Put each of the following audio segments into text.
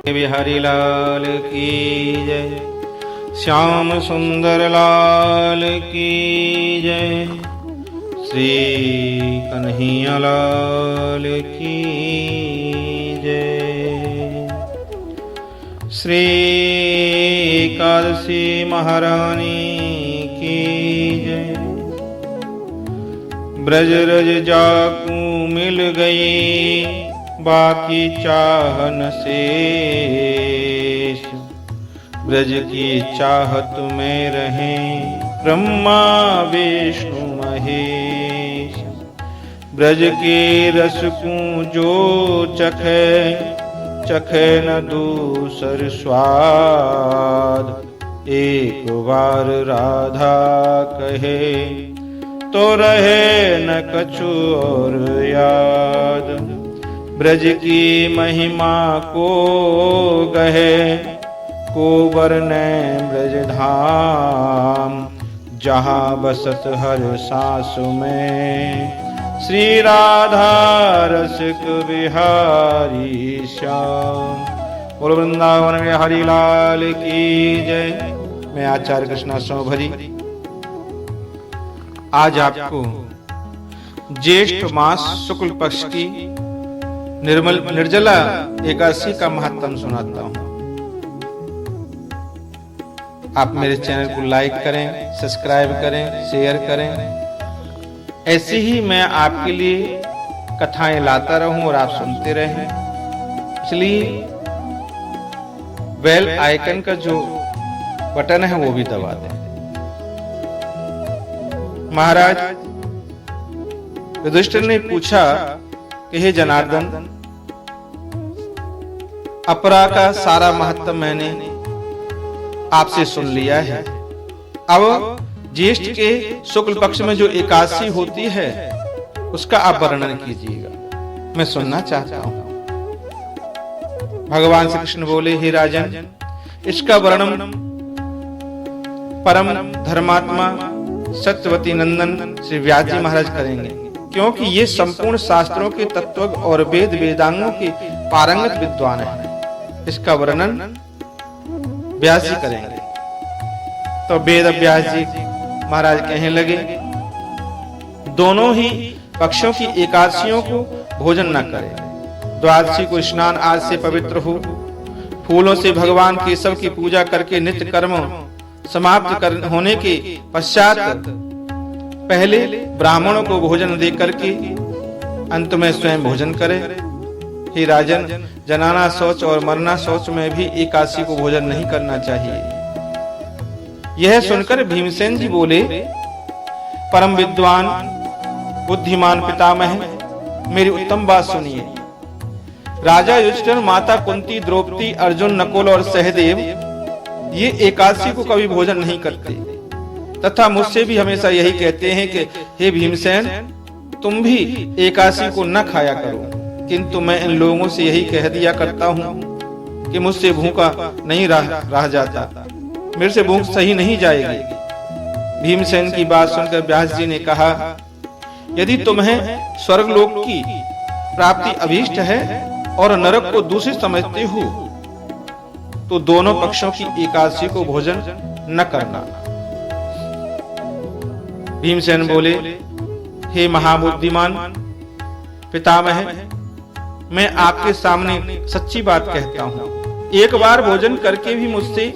बिहारी लाल की जय, श्याम सुंदर लाल की जय, श्री कन्हैया लाल की जय। श्री एकादशी महारानी की जय। ब्रज रज जाकू मिल गई, बाकी चाहन शेष। ब्रज की चाहत में रहें ब्रह्मा विष्णु महेश। ब्रज के रस को जो चखे, चखे न दूसर स्वाद। एक बार राधा कहे, तो रहे न कछु और याद। ब्रज की महिमा को गहे, को वर्णे ब्रज धाम। जहाँ बसत हर सांस में, श्री राधा रसिक बिहारी श्याम। बोलो वृंदावन बिहारी लाल की जय। मैं आचार्य कृष्णा सोभरी आज आपको ज्येष्ठ मास शुक्ल पक्ष की निर्जला एकादशी का महत्व सुनाता हूं। आप मेरे चैनल को लाइक करें, सब्सक्राइब करें, शेयर करें। ऐसे ही मैं आपके लिए कथाएं लाता रहूं और आप सुनते रहें। इसलिए बेल आइकन का जो बटन है वो भी दबा दें। महाराज युधिष्ठिर ने पूछा कि हे जनार्दन, अपरा का सारा महत्व मैंने आपसे सुन लिया है। अब ज्येष्ठ के शुक्ल पक्ष में जो एकादशी होती है उसका आप वर्णन कीजिएगा, मैं सुनना चाहता हूं। भगवान श्री कृष्ण बोले, हे राजन, इसका वर्णन परम धर्मात्मा सत्यवती नंदन श्री व्यास जी महाराज करेंगे, क्योंकि ये संपूर्ण शास्त्रों के तत्व और वेद वेदांगों के पारंगत विद्वान हैं। इसका वर्णन व्यास जी करेंगे। तो वेद व्यास जी महाराज कहने लगे, दोनों ही पक्षों की एकादशियों को भोजन न करें। द्वादशी को स्नान आज से पवित्र हो, फूलों से भगवान केशव की पूजा करके नित्य कर्म समाप्त होने के पश्चात पहले ब्राह्मणों को भोजन दे करके अंत में स्वयं भोजन करे। हे राजन, जनाना शौच और मरना शौच में भी एकादशी को भोजन नहीं करना चाहिए। यह सुनकर भीमसेन जी बोले, परम विद्वान बुद्धिमान पितामह, मेरी उत्तम बात सुनिए। राजा युधिष्ठिर, माता कुंती, द्रौपदी, अर्जुन, नकुल और सहदेव ये एकादशी को कभी भोजन नहीं करते, तथा मुझसे भी हमेशा यही कहते हैं कि हे भीमसेन, तुम भी एकादशी को न खाया करो। किंतु मैं इन लोगों से यही कह दिया करता हूँ कि मुझसे भूखा नहीं रह जाता, मेरे से भूख सही नहीं जाएगी। भीमसेन की बात सुनकर व्यास जी ने कहा, यदि तुम्हें स्वर्गलोक की प्राप्ति अभीष्ट है और नरक को दूषित समझते हो तो दोनों पक्षों की एकादशी को भोजन न करना। भीमसेन बोले, हे महाबुद्धिमान पितामह, मैं आपके सामने सच्ची बात कहता हूँ। एक बार भोजन करके भी मुझसे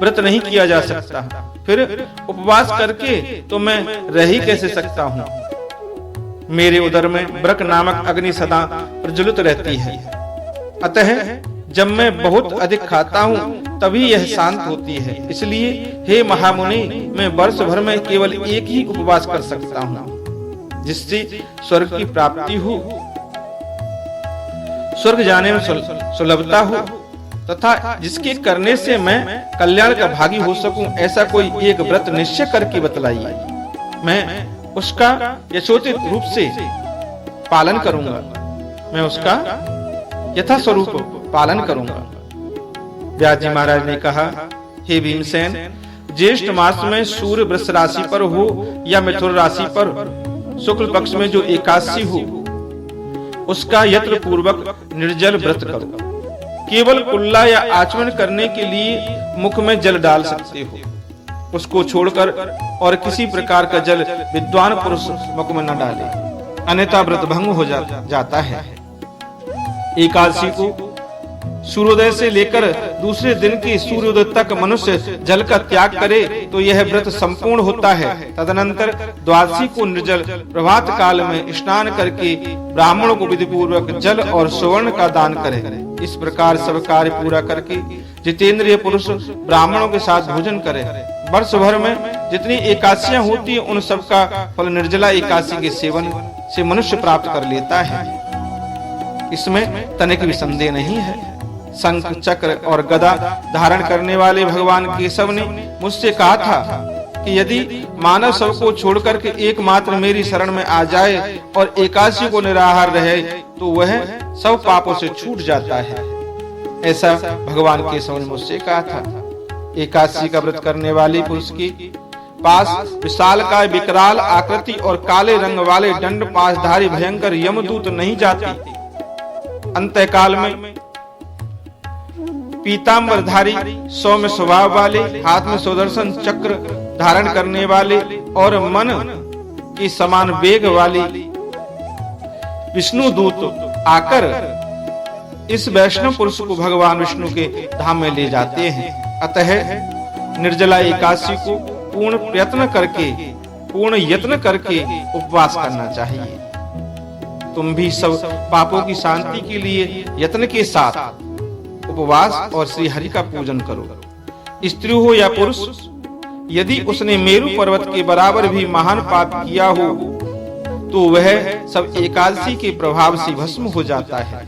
व्रत नहीं किया जा सकता, फिर उपवास करके तो मैं रह ही कैसे सकता हूँ। मेरे उदर में ब्रक नामक अग्नि सदा प्रज्वलित रहती है, अतः जब मैं बहुत अधिक खाता हूँ तभी यह शांत होती है। इसलिए हे महामुनि, मैं वर्ष भर में केवल एक ही उपवास कर सकता हूँ, जिससे स्वर्ग की प्राप्ति हो, स्वर्ग जाने में सुलभता हो, तथा जिसके करने से मैं कल्याण का भागी हो सकूं, ऐसा कोई एक व्रत निश्चय करके बतलाइए। मैं उसका यथोचित रूप से पालन करूंगा, मैं उसका यथा स्वरूप पालन करूंगा। व्यास जी महाराज ने कहा, हे भीमसेन, ज्येष्ठ मास में सूर्य वृष राशि पर हो या मिथुन राशि पर शुक्ल पक्ष में जो एकादशी हो, उसका यत्न पूर्वक निर्जल व्रत करो, केवल कुल्ला या आचमन करने के लिए मुख में जल डाल सकते हो। उसको छोड़कर और किसी प्रकार का जल विद्वान पुरुष मुख में न डाले, अन्यथा व्रत भंग हो जाता है। एकादशी को सूर्योदय से लेकर दूसरे दिन के सूर्योदय तक मनुष्य जल का त्याग करे तो यह व्रत संपूर्ण होता है। तदनंतर द्वादशी को निर्जल प्रभात काल में स्नान करके ब्राह्मणों को विधि पूर्वक जल और सुवर्ण का दान करे। इस प्रकार सब कार्य पूरा करके जितेंद्रिय पुरुष ब्राह्मणों के साथ भोजन करे। वर्ष भर में जितनी एकादशियां होती है उन सब का फल निर्जला एकादशी के सेवन से मनुष्य प्राप्त कर लेता है। इसमें तनिक भी संदेह नहीं है। शंख चक्र और गदा धारण करने वाले भगवान केशव ने मुझसे कहा था कि यदि मानव सबको छोड़कर के एकमात्र मेरी शरण में आ जाए और एकादशी को निराहार रहे तो वह सब पापों से छूट जाता है। ऐसा भगवान केशव ने मुझसे कहा था। एकादशी का व्रत करने वाले पुरुष के पास विशालकाय विकराल आकृति और काले रंग वाले दंड पाशधारी भयंकर यमदूत नहीं जाती। अंतकाल में पीतांबरधारी सौम्य स्वभाव वाले, हाथ में सुदर्शन चक्र धारण करने वाले और मन के समान वेग वाली विष्णु दूत आकर इस वैष्णव पुरुष को भगवान विष्णु के धाम में ले जाते हैं। अतः निर्जला एकादशी को पूर्ण यत्न करके उपवास करना चाहिए। तुम भी सब पापों की शांति के लिए यत्न के साथ उपवास और श्री हरि का पूजन करो। स्त्री हो या पुरुष, यदि उसने मेरु पर्वत के बराबर भी महान पाप किया हो तो वह सब एकादशी के प्रभाव से भस्म हो जाता है।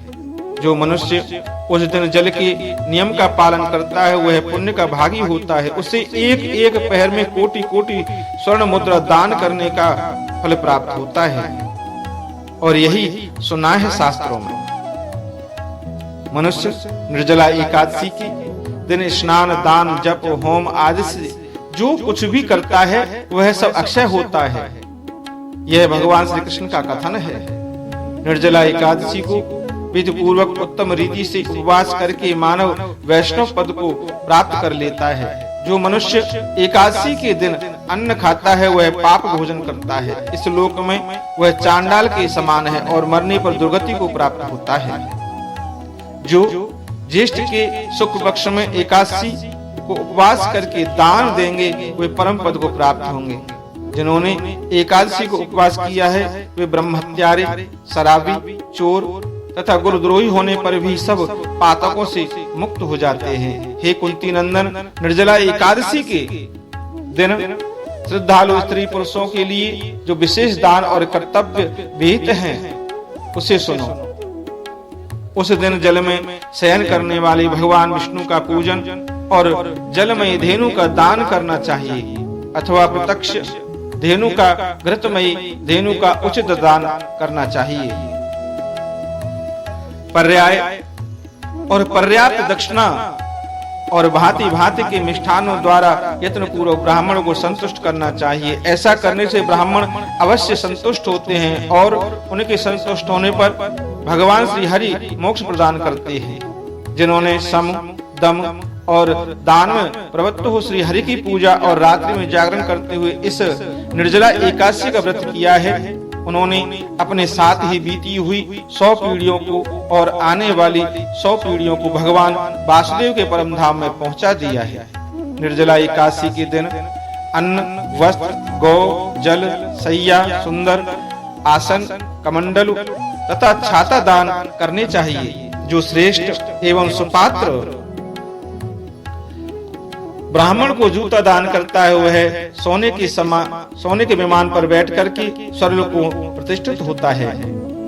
जो मनुष्य उस दिन जल के नियम का पालन करता है वह पुण्य का भागी होता है। उसे एक एक पहर में कोटि कोटि स्वर्ण मुद्रा दान करने का फल प्राप्त होता है। और यही सुना है शास्त्रों में। मनुष्य निर्जला एकादशी के दिन स्नान, दान, जप, होम आदि से जो कुछ भी करता है वह सब अक्षय होता है। यह भगवान श्री कृष्ण का कथन है। निर्जला एकादशी को विधि पूर्वक उत्तम रीति से उपवास करके मानव वैष्णव पद को प्राप्त कर लेता है। जो मनुष्य एकादशी के दिन अन्न खाता है वह पाप भोजन करता है। इस लोक में वह चांडाल के समान है और मरने पर दुर्गति को प्राप्त होता है। जो ज्येष्ठ के शुक्ल पक्ष में एकादशी को उपवास करके दान देंगे वे परम पद को प्राप्त होंगे। जिन्होंने एकादशी को उपवास किया है वे ब्रह्मत्यारे, शराबी, चोर तथा गुरुद्रोही होने पर भी सब पातकों से मुक्त हो जाते हैं। हे कुंती नंदन, निर्जला एकादशी के दिन श्रद्धालु स्त्री पुरुषों के लिए जो विशेष दान और कर्तव्य विहित हैं उसे सुनो। उस दिन जल में शयन करने वाले भगवान विष्णु का पूजन और जलमयी धेनु का दान करना चाहिए अथवा प्रत्यक्ष धेनु का घृतमयी धेनु का उचित दान करना चाहिए। पर्याय और पर्याप्त दक्षिणा और भांति भांति के मिष्ठानों द्वारा यत्न पूर्वक ब्राह्मण को संतुष्ट करना चाहिए। ऐसा करने से ब्राह्मण अवश्य संतुष्ट होते हैं और उनके संतुष्ट होने पर भगवान श्री हरि मोक्ष प्रदान करते हैं। जिन्होंने सम, दम और दान में प्रवृत्त हो श्री हरि की पूजा और रात्रि में जागरण करते हुए इस निर्जला एकादशी का व्रत किया है उन्होंने अपने साथ ही बीती हुई 100 पीढ़ियों को और आने वाली 100 पीढ़ियों को भगवान वासुदेव के परम धाम में पहुंचा दिया है। निर्जला एकादशी के दिन अन्न, वस्त्र, गौ, जल, सैया, सुंदर आसन, कमंडलु तथा छाता दान करने चाहिए। जो श्रेष्ठ एवं सुपात्र ब्राह्मण को जूता दान करता है वह सोने के विमान पर बैठ करके स्वर्ग को प्रतिष्ठित होता है।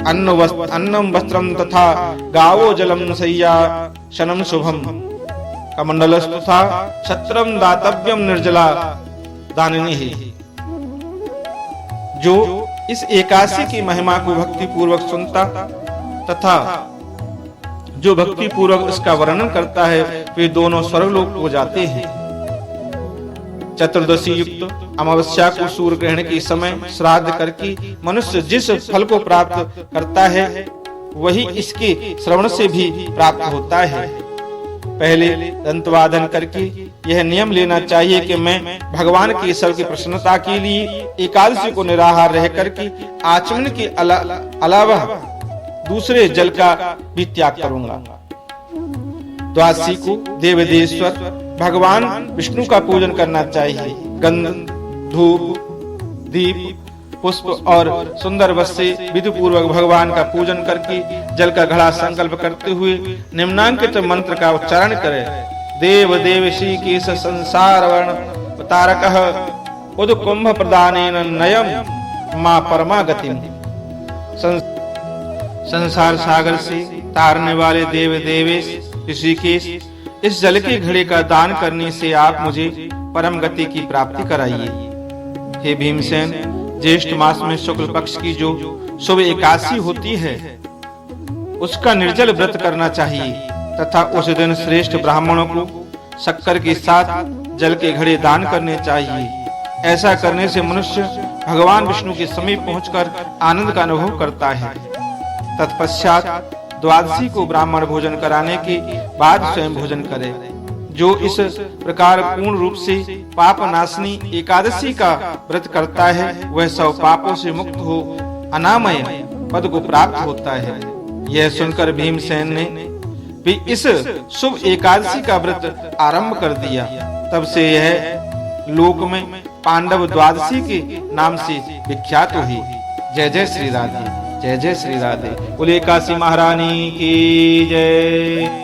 अन्नम वस्त्रम तथा गावो जलम सय्या शनम शुभम कमंडलस्तु तथा छत्रम दातव्यम निर्जला दानिनी। जो इस एकादशी की महिमा को भक्ति पूर्वक सुनता तथा जो भक्ति पूर्वक इसका वर्णन करता है वे दोनों स्वर्गलोक को जाते हैं। चतुर्दशी युक्त अमावस्या को सूर्य ग्रहण के समय श्राद्ध करके मनुष्य जिस फल को प्राप्त करता है वही इसके श्रवण से भी प्राप्त होता है। पहले दंतवादन करके यह नियम लेना चाहिए कि मैं भगवान केशव की प्रसन्नता के लिए एकादशी को निराहार रह करके आचमन के अलावा दूसरे जल का भी त्याग करूंगा। द्वादशी को देवदेश्वर भगवान विष्णु का पूजन करना चाहिए। गंध, धूप, दीप, पुष्प और सुंदर वस्त्र से विधि पूर्वक भगवान का पूजन करके जल का घड़ा संकल्प करते हुए निम्नांकित मंत्र का उच्चारण करें। देव देव श्री केश संसार वर्ण तारकः उदकुंभ प्रदानेन नयम मां परमा गतिम। संसार सागर से तारने वाले देव देवेश ऋषिकेश, इस जल के घड़े का दान करने से आप मुझे परम गति की प्राप्ति कराइए। हे भीमसेन, ज्येष्ठ मास में शुक्ल पक्ष की जो शुभ एकादशी होती है उसका निर्जल व्रत करना चाहिए तथा उस दिन श्रेष्ठ ब्राह्मणों को शक्कर के साथ जल के घड़े दान करने चाहिए। ऐसा करने से मनुष्य भगवान विष्णु के समीप पहुंचकर आनंद का अनुभव करता है। तत्पश्चात द्वादशी को ब्राह्मण भोजन कराने के बाद स्वयं भोजन करे। जो इस प्रकार पूर्ण रूप से पाप नाशनी एकादशी का व्रत करता है वह सब पापों से मुक्त हो अनामय पद को प्राप्त होता है। यह सुनकर भीमसेन ने भी इस शुभ एकादशी का व्रत आरंभ कर दिया। तब से यह लोक में पांडव द्वादशी के नाम से विख्यात हुई। जय जय श्री राधे, जय जय श्री राधे। बोले काशी महारानी की जय।